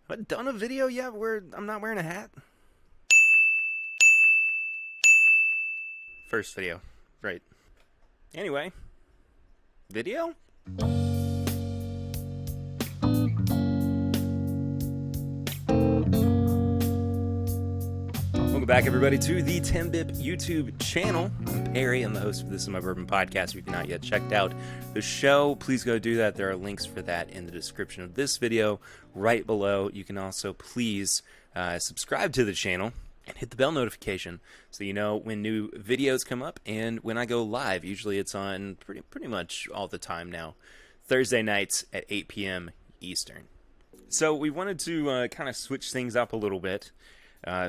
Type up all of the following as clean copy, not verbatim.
Have I done a video yet where I'm not wearing a hat? First video. Right. Anyway. Video? Welcome back, everybody, to the TIMBP YouTube channel. I'm Perry. I'm the host of This Is My Bourbon podcast. If you've not yet checked out the show, please go do that. There are links for that in the description of this video right below. You can also please subscribe to the channel and hit the bell notification so you know when new videos come up and when I go live. Usually it's on pretty much all the time now, Thursday nights at 8 p.m. Eastern. So we wanted to kind of switch things up a little bit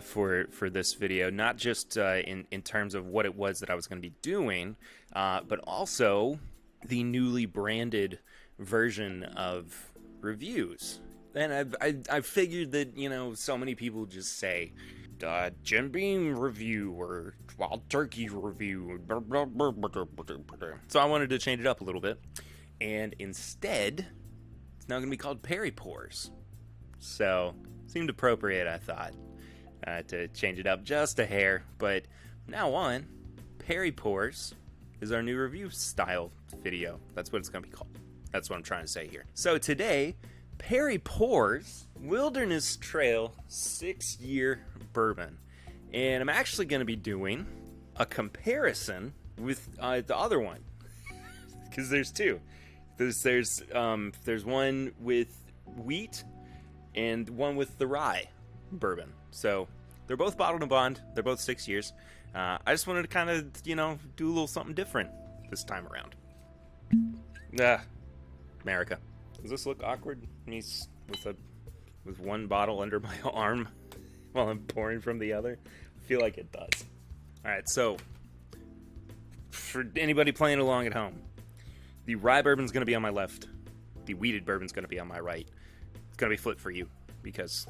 for this video, not just in terms of what it was that I was going to be doing, but also the newly branded version of reviews. And I've figured that, you know, so many people just say Jim Beam review or Wild Turkey review. So I wanted to change it up a little bit, and instead it's now going to be called Perry Pours. So seemed appropriate, I thought, to change it up just a hair. But from now on, Perry Pours is our new review style video. That's what it's going to be called. That's what I'm trying to say here. So today, Perry Pours Wilderness Trail 6-year bourbon. And I'm actually going to be doing a comparison with the other one. Because there's two. There's one with wheat and one with the rye bourbon. So they're both bottled and bond. They're both 6 years. I just wanted to kind of, you know, do a little something different this time around. America. Does this look awkward? Me with one bottle under my arm while I'm pouring from the other? I feel like it does. All right, so for anybody playing along at home, the rye bourbon's going to be on my left. The wheated bourbon's going to be on my right. It's going to be flipped for you because,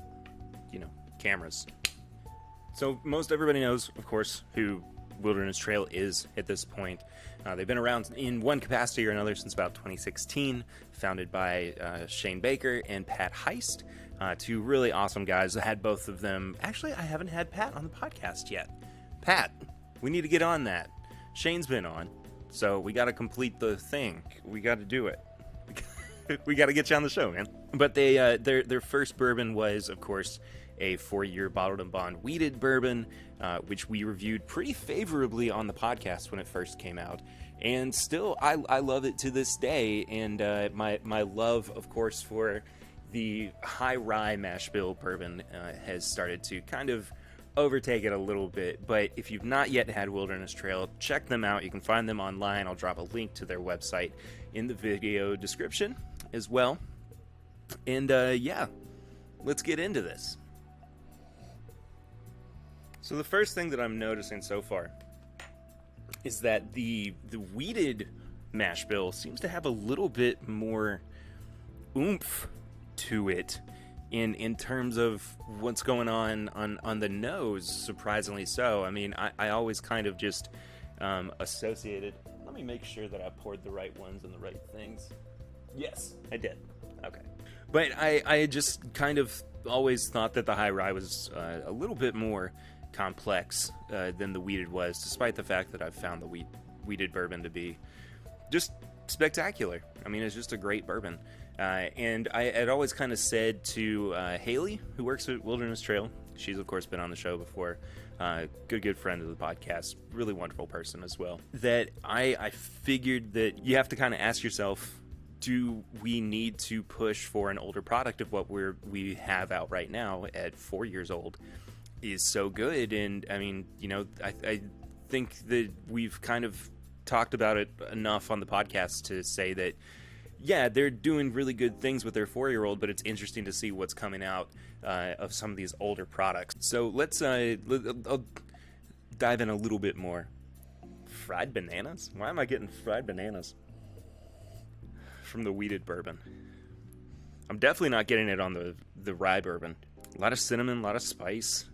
you know, cameras. So most everybody knows, of course, who Wilderness Trail is at this point. They've been around in one capacity or another since about 2016, founded by Shane Baker and Pat Heist, two really awesome guys. I had both of them. Actually, I haven't had Pat on the podcast yet. Pat, we need to get on that. Shane's been on, so we got to complete the thing. We got to do it. We got to get you on the show, man. But they their first bourbon was, of course, a 4-year bottled and bond wheated bourbon, which we reviewed pretty favorably on the podcast when it first came out. And still, I love it to this day. And my love, of course, for the high rye mash bill bourbon has started to kind of overtake it a little bit. But if you've not yet had Wilderness Trail, check them out. You can find them online. I'll drop a link to their website in the video description as well. And yeah, let's get into this. So the first thing that I'm noticing so far is that the wheated mash bill seems to have a little bit more oomph to it in terms of what's going on the nose, surprisingly so. I mean, I always kind of just associated. Let me make sure that I poured the right ones and the right things. Yes, I did. Okay. But I just kind of always thought that the high rye was a little bit more complex than the wheated was, despite the fact that I've found the wheated bourbon to be just spectacular. I mean, it's just a great bourbon. And I had always kind of said to Haley, who works at Wilderness Trail, she's of course been on the show before, good friend of the podcast, really wonderful person as well, that I figured that you have to kind of ask yourself, do we need to push for an older product of what we have out right now at 4 years old is so good? And I mean, you know, I think that we've kind of talked about it enough on the podcast to say that, yeah, they're doing really good things with their 4-year-old, but it's interesting to see what's coming out of some of these older products. So let's I'll dive in a little bit more. Fried bananas? Why am I getting fried bananas from the wheated bourbon? I'm definitely not getting it on the rye bourbon. A lot of cinnamon, a lot of spice,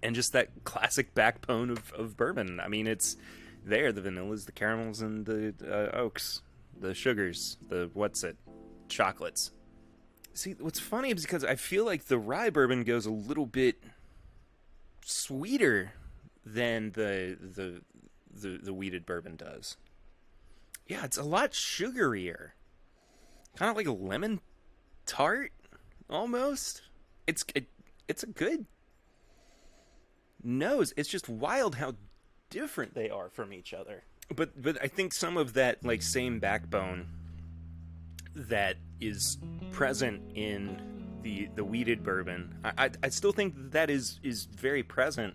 and just that classic backbone of bourbon. I mean, it's there, the vanillas, the caramels, and the oaks, the sugars, the chocolates. See, what's funny is because I feel like the rye bourbon goes a little bit sweeter than the wheated bourbon does. Yeah, it's a lot sugarier. Kind of like a lemon tart, almost. It's a good nose. It's just wild how different they are from each other. But I think some of that like same backbone that is present in the wheated bourbon, I still think that is very present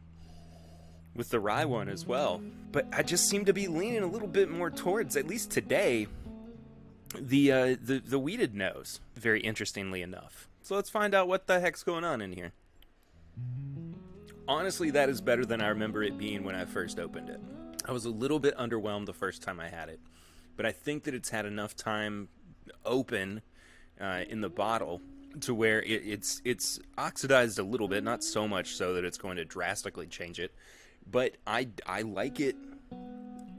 with the rye one as well. But I just seem to be leaning a little bit more towards, at least today, the wheated nose, very interestingly enough. So let's find out what the heck's going on in here. Honestly, that is better than I remember it being when I first opened it. I was a little bit underwhelmed the first time I had it, but I think that it's had enough time open in the bottle to where it's oxidized a little bit, not so much so that it's going to drastically change it, but I like it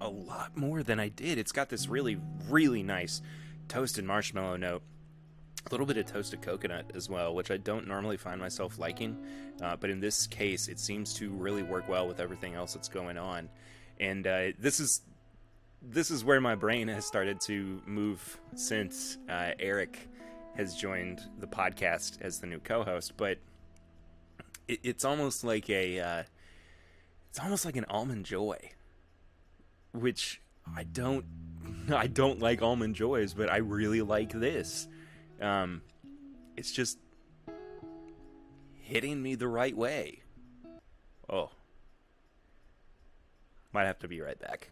a lot more than I did. It's got this really, really nice toasted marshmallow note, a little bit of toasted coconut as well, which I don't normally find myself liking, but in this case it seems to really work well with everything else that's going on. And this is where my brain has started to move since Eric has joined the podcast as the new co-host. But it's almost like an Almond Joy, which I don't like Almond Joys, but I really like this. It's just hitting me the right way. Oh. Might have to be right back.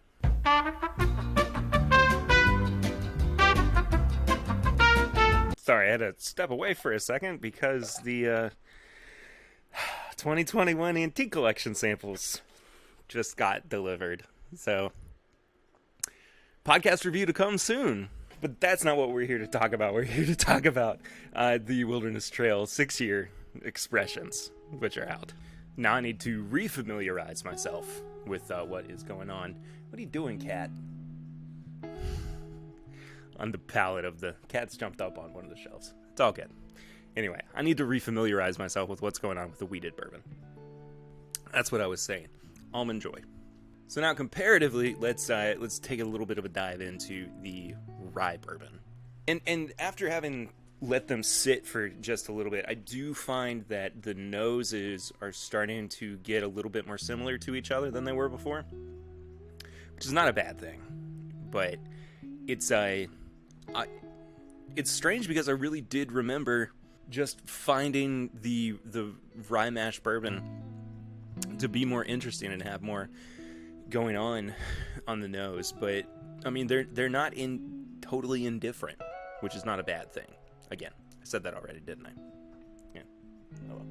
Sorry, I had to step away for a second because the 2021 Antique Collection samples just got delivered. So, podcast review to come soon. But that's not what we're here to talk about. We're here to talk about the Wilderness Trail 6-year expressions, which are out. Now I need to refamiliarize myself with what is going on. What are you doing, cat? On the pallet of the... Cat's jumped up on one of the shelves. It's all good. Anyway, I need to refamiliarize myself with what's going on with the wheated bourbon. That's what I was saying. Almond Joy. So now, comparatively, let's take a little bit of a dive into the rye bourbon. And after having let them sit for just a little bit, I do find that the noses are starting to get a little bit more similar to each other than they were before, which is not a bad thing. But it's strange because I really did remember just finding the rye mash bourbon to be more interesting and have more going on the nose. But I mean, they're not totally indifferent, which is not a bad thing. Again, I said that already, didn't I? Yeah. Oh well.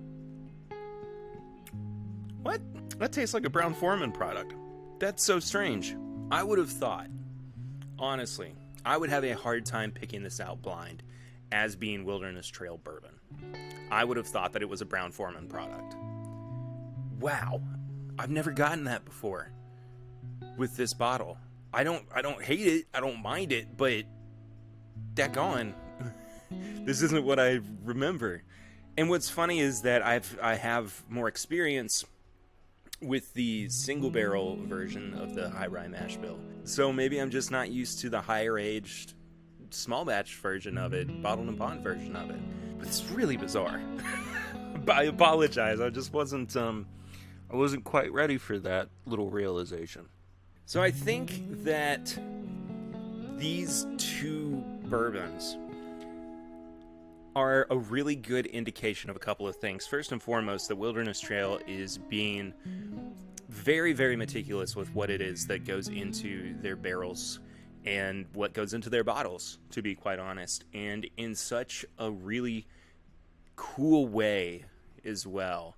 What? That tastes like a Brown-Forman product. That's so strange. I would have thought, honestly, I would have a hard time picking this out blind as being Wilderness Trail bourbon. I would have thought that it was a Brown-Forman product. Wow. I've never gotten that before with this bottle. I don't hate it. I don't mind it, but daggone. This isn't what I remember. And what's funny is that I have more experience with the single barrel version of the high rye mash bill. So maybe I'm just not used to the higher aged small batch version of it, bottled and bond version of it. But it's really bizarre. I apologize. I just wasn't quite ready for that little realization. So I think that these two bourbons are a really good indication of a couple of things. First and foremost, the Wilderness Trail is being very, very meticulous with what it is that goes into their barrels and what goes into their bottles, to be quite honest, and in such a really cool way as well.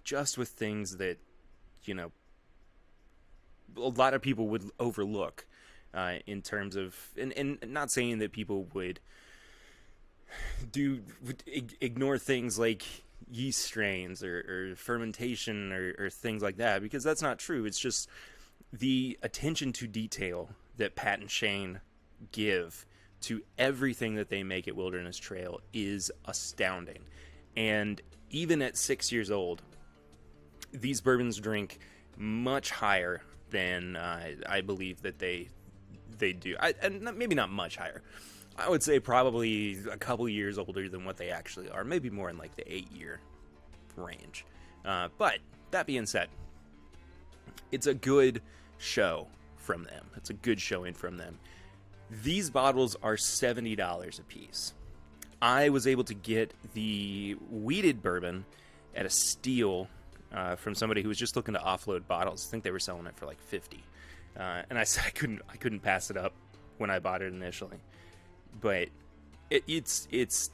Just with things that, you know, a lot of people would overlook in terms of, and not saying that people would ignore things like yeast strains or fermentation or things like that, because that's not true. It's just the attention to detail that Pat and Shane give to everything that they make at Wilderness Trail is astounding. And even at 6 years old, these bourbons drink much higher than I believe that they do. And maybe not much higher. I would say probably a couple years older than what they actually are. Maybe more in like the 8-year range. But that being said, it's a good show from them. It's a good showing from them. These bottles are $70 a piece. I was able to get the wheated bourbon at a steal from somebody who was just looking to offload bottles. I think they were selling it for like $50. And I said I couldn't pass it up when I bought it initially. But it's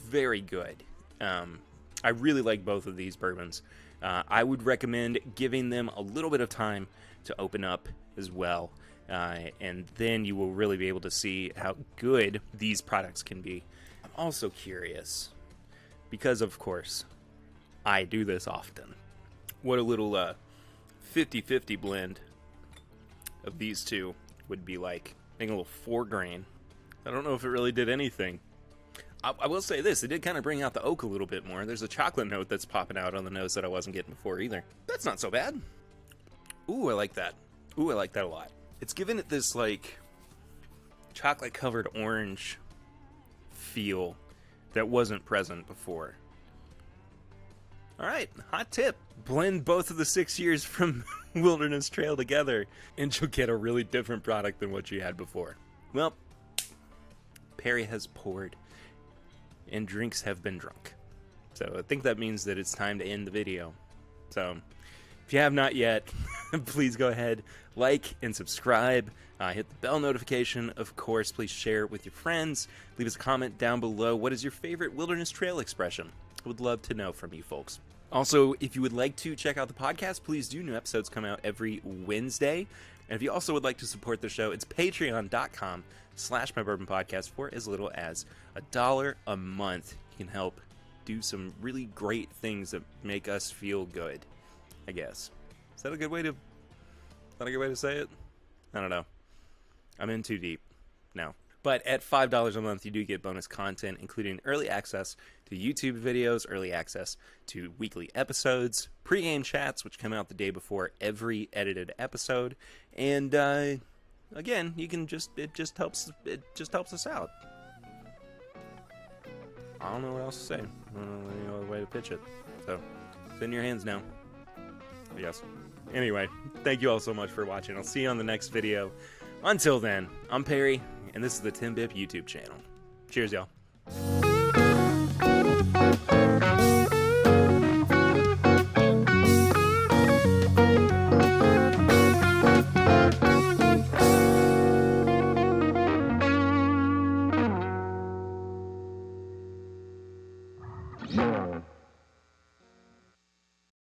very good. I really like both of these bourbons. I would recommend giving them a little bit of time to open up as well. And then you will really be able to see how good these products can be. I'm also curious, because of course, I do this often, what a little 50-50 blend of these two would be like. I think a little 4 grain. I don't know if it really did anything. I will say this, it did kind of bring out the oak a little bit more. There's a chocolate note that's popping out on the nose that I wasn't getting before either. That's not so bad. Ooh, I like that. Ooh, I like that a lot. It's given it this, like, chocolate-covered orange feel that wasn't present before. Alright, hot tip. Blend both of the 6 years from Wilderness Trail together, and you'll get a really different product than what you had before. Well, Perry has poured, and drinks have been drunk. So I think that means that it's time to end the video. So if you have not yet, please go ahead, like and subscribe. Hit the bell notification. Of course, please share it with your friends. Leave us a comment down below. What is your favorite Wilderness Trail expression? I would love to know from you folks. Also, if you would like to check out the podcast, please do. New episodes come out every Wednesday. And if you also would like to support the show, it's patreon.com/mybourbonpodcast for as little as $1 a month. You can help do some really great things that make us feel good, I guess. Is that a good way to say it? I don't know. I'm in too deep now. But at $5 a month, you do get bonus content, including early access to YouTube videos, early access to weekly episodes, pre-game chats, which come out the day before every edited episode, and again, it just helps us out. I don't know what else to say. I don't know any other way to pitch it. So, it's in your hands now. Yes. Anyway, thank you all so much for watching. I'll see you on the next video. Until then, I'm Perry, and this is the TIMBP YouTube channel. Cheers, y'all. Yeah.